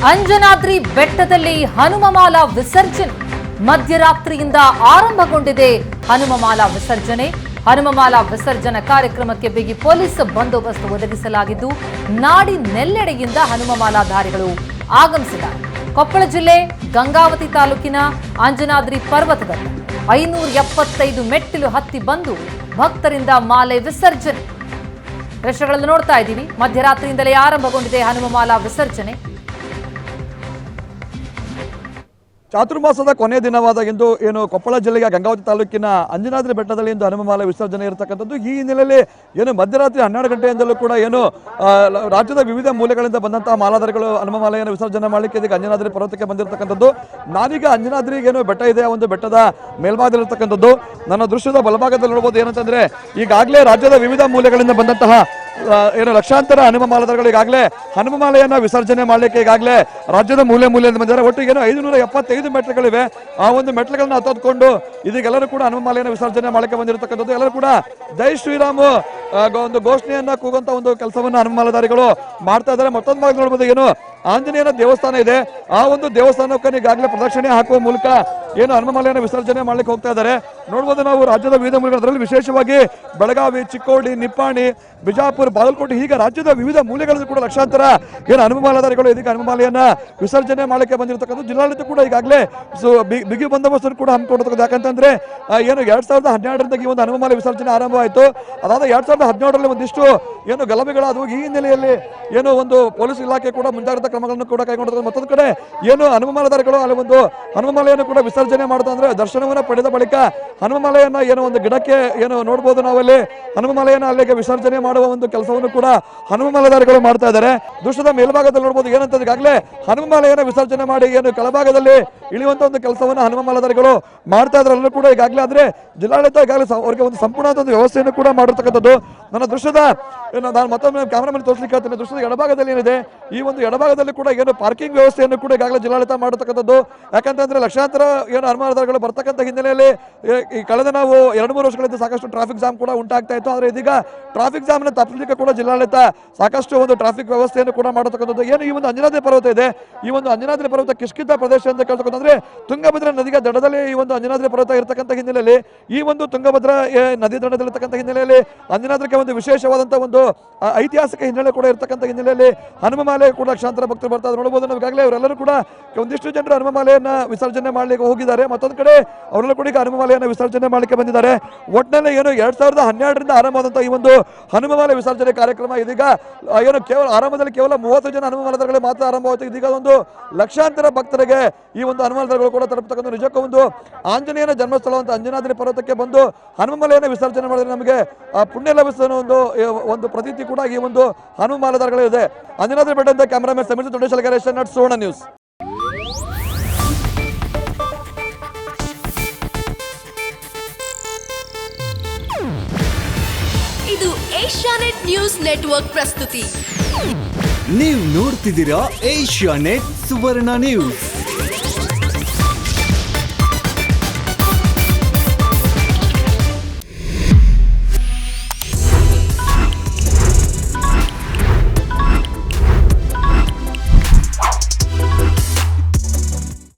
ಅಂಜನಾದ್ರಿ ಬೆಟ್ಟದಲ್ಲಿ ಹನುಮಮಾಲಾ ವಿಸರ್ಜನೆ ಮಧ್ಯರಾತ್ರಿಯಿಂದ ಆರಂಭಗೊಂಡಿದೆ. ಹನುಮಮಾಲಾ ವಿಸರ್ಜನೆ ಹನುಮಮಾಲಾ ವಿಸರ್ಜನಾ ಕಾರ್ಯಕ್ರಮಕ್ಕೆ ಬಿಗಿ ಪೊಲೀಸ್ ಬಂದೋಬಸ್ತ್ ಒದಗಿಸಲಾಗಿದ್ದು ನಾಡಿನೆಲ್ಲೆಡೆಯಿಂದ ಹನುಮಮಾಲಾಧಾರಿಗಳು ಆಗಮಿಸಿದ್ದಾರೆ. ಕೊಪ್ಪಳ ಜಿಲ್ಲೆ ಗಂಗಾವತಿ ತಾಲೂಕಿನ ಅಂಜನಾದ್ರಿ ಪರ್ವತದಲ್ಲಿ 575 ಮೆಟ್ಟಿಲು ಹತ್ತಿ ಬಂದು ಭಕ್ತರಿಂದ ಮಾಲೆ ವಿಸರ್ಜನೆ. ದೃಶ್ಯಗಳನ್ನು ನೋಡ್ತಾ ಇದ್ದೀವಿ. ಮಧ್ಯರಾತ್ರಿಯಿಂದಲೇ ಆರಂಭಗೊಂಡಿದೆ ಹನುಮಮಾಲಾ ವಿಸರ್ಜನೆ. ಚಾತುರ್ಮಾಸದ ಕೊನೆಯ ದಿನವಾದ ಇಂದು ಏನು ಕೊಪ್ಪಳ ಜಿಲ್ಲೆಯ ಗಂಗಾವತಿ ತಾಲೂಕಿನ ಅಂಜನಾದ್ರಿ ಬೆಟ್ಟದಲ್ಲಿ ಇಂದು ಹನುಮಮಾಲೆ ವಿಸರ್ಜನೆ ಇರತಕ್ಕಂಥದ್ದು. ಈ ಹಿನ್ನೆಲೆಯಲ್ಲಿ ಏನು ಮಧ್ಯರಾತ್ರಿ 12 ಗಂಟೆಯಿಂದಲೂ ಕೂಡ ಏನು ರಾಜ್ಯದ ವಿವಿಧ ಮೂಲೆಗಳಿಂದ ಬಂದಂತಹ ಮಾಲಾಧಾರಿಗಳು ಹನುಮಮಾಲೆಯನ್ನು ವಿಸರ್ಜನೆ ಮಾಡಲಿಕ್ಕೆ ಇದೀಗ ಅಂಜನಾದ್ರಿ ಪರ್ವತಕ್ಕೆ ಬಂದಿರತಕ್ಕಂಥದ್ದು. ನಾನೀಗ ಅಂಜನಾದ್ರಿಗೆ ಏನು ಬೆಟ್ಟ ಇದೆ, ಒಂದು ಬೆಟ್ಟದ ಮೇಲ್ಭಾಗದಲ್ಲಿರ್ತಕ್ಕಂಥದ್ದು. ನನ್ನ ದೃಶ್ಯದ ಬಲಭಾಗದಲ್ಲಿ ನೋಡಬಹುದು ಏನಂತಂದ್ರೆ ಈಗಾಗಲೇ ರಾಜ್ಯದ ವಿವಿಧ ಮೂಲೆಗಳಿಂದ ಬಂದಂತಹ ಏನು ಲಕ್ಷಾಂತರ ಹನುಮಮಾಲಾಧಾರಿಗಳು ಈಗಾಗಲೇ ಹನುಮಮಾಲೆಯನ್ನ ವಿಸರ್ಜನೆ ಮಾಡಲಿಕ್ಕೆ ಈಗಾಗಲೇ ರಾಜ್ಯದ ಮೂಲೆಯಿಂದ ಬಂದಿದ್ದಾರೆ. ಒಟ್ಟು ಏನು 575 ಮೆಟ್ಲುಗಳಿವೆ. ಆ ಒಂದು ಮೆಟ್ಲುಗಳನ್ನ ಹತ್ತಿಕೊಂಡು ಇದೀಗೆಲ್ಲರೂ ಕೂಡ ಹನುಮಮಾಲೆಯನ್ನು ವಿಸರ್ಜನೆ ಮಾಡಲಿಕ್ಕೆ ಬಂದಿರತಕ್ಕಂಥದ್ದು. ಎಲ್ಲರೂ ಕೂಡ ಜೈ ಶ್ರೀರಾಮ್ ಒಂದು ಘೋಷಣೆಯನ್ನ ಕೂಗುವಂತ ಒಂದು ಕೆಲಸವನ್ನ ಹನುಮಮಾಲಾಧಾರಿಗಳು ಮಾಡ್ತಾ ಇದ್ದಾರೆ. ಮತ್ತೊಂದು ಭಾಗ ನೋಡಬಹುದು ಏನು ಆಂಜನೇಯನ ದೇವಸ್ಥಾನ ಇದೆ. ಆ ಒಂದು ದೇವಸ್ಥಾನಕ್ಕೆ ಈಗಾಗಲೇ ಪ್ರದಕ್ಷಿಣೆ ಹಾಕುವ ಮೂಲಕ ಏನು ಹನುಮಮಾಲೆಯನ್ನು ವಿಸರ್ಜನೆ ಮಾಡ್ಲಿಕ್ಕೆ ಹೋಗ್ತಾ ಇದ್ದಾರೆ. ನೋಡಬಹುದು ನಾವು ರಾಜ್ಯದ ವಿವಿಧ ಮೂಲೆಗಳಲ್ಲಿ ವಿಶೇಷವಾಗಿ ಬೆಳಗಾವಿ, ಚಿಕ್ಕೋಡಿ, ನಿಪ್ಪಾಣಿ, ಬಿಜಾಪುರ, ಬಾಗಲಕೋಟೆ ಹೀಗೆ ರಾಜ್ಯದ ವಿವಿಧ ಮೂಲೆಗಳಲ್ಲಿ ಕೂಡ ಲಕ್ಷಾಂತರ ಏನು ಹನುಮಮಾಲಾಧಾರಿಗಳು ಇದೀಗ ಹನುಮಮಾಲೆಯನ್ನ ವಿಸರ್ಜನೆ ಮಾಡಲಿಕ್ಕೆ ಬಂದಿರತಕ್ಕಂಥ. ಜಿಲ್ಲಾಡಳಿತ ಕೂಡ ಈಗಾಗಲೇ ಬಿಗಿ ಬಂದೋಬಸ್ತನ್ನು ಕೂಡ ಹಮ್ಮಿಕೊಂಡಿರ್ತಕ್ಕಂಥ. ಯಾಕಂತಂದ್ರೆ ಏನು 2012ರಿಂದ ಈ ಒಂದು ಹನುಮಮಾಲೆ ವಿಸರ್ಜನೆ ಆರಂಭವಾಯಿತು. ಅದಾದ 2017ರಲ್ಲಿ ಒಂದಿಷ್ಟು ಏನು ಗಲಭೆಗಳಾದವು. ಈ ಹಿನ್ನೆಲೆಯಲ್ಲಿ ಏನು ಒಂದು ಪೊಲೀಸ್ ಇಲಾಖೆ ಕೂಡ ಮುಂಜಾಗ್ರತಾ ಕ್ರಮಗಳನ್ನು ಕೂಡ ಕೈಗೊಂಡಿರ್ತದೆ. ಮತ್ತೊಂದು ಕಡೆ ಏನು ಹನುಮಮಾಲಾಧಾರಿಗಳು ಅಲ್ಲಿ ಒಂದು ಹನುಮಮಾಲೆಯನ್ನು ಕೂಡ ವಿಸರ್ಜನೆ ಮಾಡ್ತಾ ಅಂದ್ರೆ ದರ್ಶನವನ್ನು ಪಡೆದ ಬಳಿಕ ಹನುಮಮಾಲೆಯನ್ನ ಏನೋ ಒಂದು ಗಿಡಕ್ಕೆ ಏನು ನೋಡಬಹುದು ನಾವಲ್ಲಿ ಹನುಮಮಾಲೆಯನ್ನ ಅಲ್ಲಿಗೆ ವಿಸರ್ಜನೆ ಮಾಡುವ ಒಂದು ಕೆಲಸವನ್ನು ಕೂಡ ಹನುಮಮಾಲಾಧಾರಿಗಳು ಮಾಡ್ತಾ ಇದ್ದಾರೆ. ದೃಶ್ಯದ ಮೇಲ್ಭಾಗದಲ್ಲಿ ನೋಡಬಹುದು ಏನಂತಂದ್ರೆ ಈಗಾಗಲೇ ಹನುಮಮಾಲೆಯನ್ನ ವಿಸರ್ಜನೆ ಮಾಡಿ ಏನು ಕೆಳಭಾಗದಲ್ಲಿ ಇಳಿಯುವಂತ ಒಂದು ಕೆಲಸವನ್ನು ಹನುಮಮಾಲಾಧಾರಿಗಳು ಮಾಡ್ತಾ ಇದ್ರಲ್ಲೂ ಕೂಡ ಈಗಾಗಲೇ ಆದ್ರೆ ಜಿಲ್ಲಾಡಳಿತ ಈಗಾಗಲೇ ಅವರಿಗೆ ಒಂದು ಸಂಪೂರ್ಣ ಒಂದು ವ್ಯವಸ್ಥೆಯನ್ನು ಕೂಡ ಮಾಡಿರ್ತಕ್ಕಂಥದ್ದು. ನನ್ನ ದೃಶ್ಯದ ನಾನು ಮತ್ತೊಮ್ಮೆ ಕ್ಯಾಮರಾಮನ್ ತೋರಿಸಲಿಕ್ಕೆ ಹೇಳ್ತೇನೆ. ದೃಶ್ಯದ ಎಡಭಾಗದಲ್ಲಿ ಏನಿದೆ ಈ ಒಂದು ಎಡಭಾಗದಲ್ಲಿ ಕೂಡ ಏನು ಪಾರ್ಕಿಂಗ್ ವ್ಯವಸ್ಥೆಯನ್ನು ಕೂಡ ಈಗಾಗಲೇ ಜಿಲ್ಲಾಡಳಿತ ಮಾಡಿರ್ತಕ್ಕಂಥದ್ದು. ಯಾಕಂತಂದ್ರೆ ಲಕ್ಷಾಂತರ ಏನು ಹನುಮಮಾಲಾಧಾರಿಗಳು ಬರ್ತಕ್ಕಂಥ ಹಿನ್ನೆಲೆಯಲ್ಲಿ ಈ ಕಳೆದ ನಾವು 2-3 ವರ್ಷಗಳಿಂದ ಸಾಕಷ್ಟು ಟ್ರಾಫಿಕ್ ಜಾಮ್ ಕೂಡ ಉಂಟಾಗ್ತಾ ಇತ್ತು. ಆದರೆ ಇದೀಗ ಟ್ರಾಫಿಕ್ ಜಾಮ್ ಅನ್ನು ತಪ್ಪಿಸಲಿಕ್ಕೆ ಕೂಡ ಜಿಲ್ಲಾಡಳಿತ ಸಾಕಷ್ಟು ಒಂದು ಟ್ರಾಫಿಕ್ ವ್ಯವಸ್ಥೆಯನ್ನು ಕೂಡ ಮಾಡತಕ್ಕಂಥದ್ದು. ಏನು ಈ ಒಂದು ಅಂಜನಾದ್ರಿ ಪರ್ವತ ಇದೆ, ಈ ಒಂದು ಅಂಜನಾದ್ರಿ ಪರ್ವತ ಕಿಷ್ಕಿಂಧ ಪ್ರದೇಶ ಅಂತ ಕೇಳ್ತಕ್ಕಂದ್ರೆ ತುಂಗಭದ್ರಾ ನದಿಗೆ ದಡದಲ್ಲಿ ಈ ಒಂದು ಅಂಜನಾದ್ರಿ ಪರ್ವತ ಇರತಕ್ಕಂಥ ಹಿನ್ನೆಲೆಯಲ್ಲಿ ಈ ಒಂದು ತುಂಗಭದ್ರಾ ನದಿ ದಡದಲ್ಲಿರ್ತಕ್ಕಂಥ ಹಿನ್ನೆಲೆಯಲ್ಲಿ ಅಂಜನಾದ್ರಿಗೆ ಒಂದು ವಿಶೇಷವಾದಂತಹ ಒಂದು ಐತಿಹಾಸಿಕ ಹಿನ್ನೆಲೆ ಕೂಡ ಇರತಕ್ಕಂಥ ಹಿನ್ನೆಲೆಯಲ್ಲಿ ಹನುಮಮಾಲೆ ಕೂಡ ಲಕ್ಷಾಂತರ ಭಕ್ತರು ಬರ್ತಾರೆ. ನೋಡಬಹುದು ನಾವು ಈಗಾಗಲೇ ಅವರೆಲ್ಲರೂ ಕೂಡ ಒಂದಿಷ್ಟು ಜನರು ಹನುಮಮಾಲೆಯನ್ನ ವಿಸರ್ಜನೆ ಮಾಡಲಿಕ್ಕೆ ಹೋಗಿದ್ದಾರೆ. ಮತ್ತೊಂದು ಕಡೆ ಅವರೆಲ್ಲರೂ ಕೂಡ ಈಗ ಹನುಮಮಾಲೆಯನ್ನು ವಿಸರ್ಜನೆ ಮಾಡಲಿಕ್ಕೆ ಬಂದಿದ್ದಾರೆ. ಒಟ್ಟಿನಲ್ಲಿ ಏನು 2012ರಿಂದ ಆರಂಭವಾದಂತಹ ಈ ಒಂದು ಹನುಮಮಾಲೆ ವಿಸರ್ಜನೆ ಕಾರ್ಯಕ್ರಮ ಇದೀಗ ಏನು ಆರಂಭದಲ್ಲಿ ಕೇವಲ 30 ಜನ ಹನುಮಮಾಲಾಧಾರಿಗಳು ಮಾತ್ರ ಆರಂಭವಾಯಿತು. ಇದೀಗ ಒಂದು ಲಕ್ಷಾಂತರ ಭಕ್ತರಿಗೆ ಈ ಒಂದು ಹನುಮಮಾಲಾಧಾರಿಗಳು ಕೂಡ ತಲುಪತಕ್ಕಂಥ ನಿಜಕ್ಕೂ ಒಂದು ಆಂಜನೇಯನ ಜನ್ಮಸ್ಥಳ ಅಂತ ಅಂಜನಾದ್ರಿ ಪರ್ವತಕ್ಕೆ ಬಂದು ಹನುಮಮಾಲೆಯನ್ನು ವಿಸರ್ಜನೆ ಮಾಡಿದ್ರೆ ನಮಗೆ ಪುಣ್ಯ ಲಭಿಸುವ ಒಂದು ಪ್ರತೀತಿ ಕೂಡ ಈ ಒಂದು ಹನುಮಮಾಲಾಧಾರಿಗಳು ಇದೆ. ಅಂಜನಾದ್ರಿ ಬೆಟ್ಟದಿಂದ ಕ್ಯಾಮರಾಮನ್ ಸಮೀರ್ ದೊಡ್ಡಶಲಗರೆ ಸುವರ್ಣ ನ್ಯೂಸ್. ಇದು ಏಷ್ಯಾನೆಟ್ ನ್ಯೂಸ್ ನೆಟ್ವರ್ಕ್ ಪ್ರಸ್ತುತಿ. ನೀವು ನೋಡ್ತಿದ್ದೀರಾ ಏಷ್ಯಾನೆಟ್ ಸುವರ್ಣ ನ್ಯೂಸ್.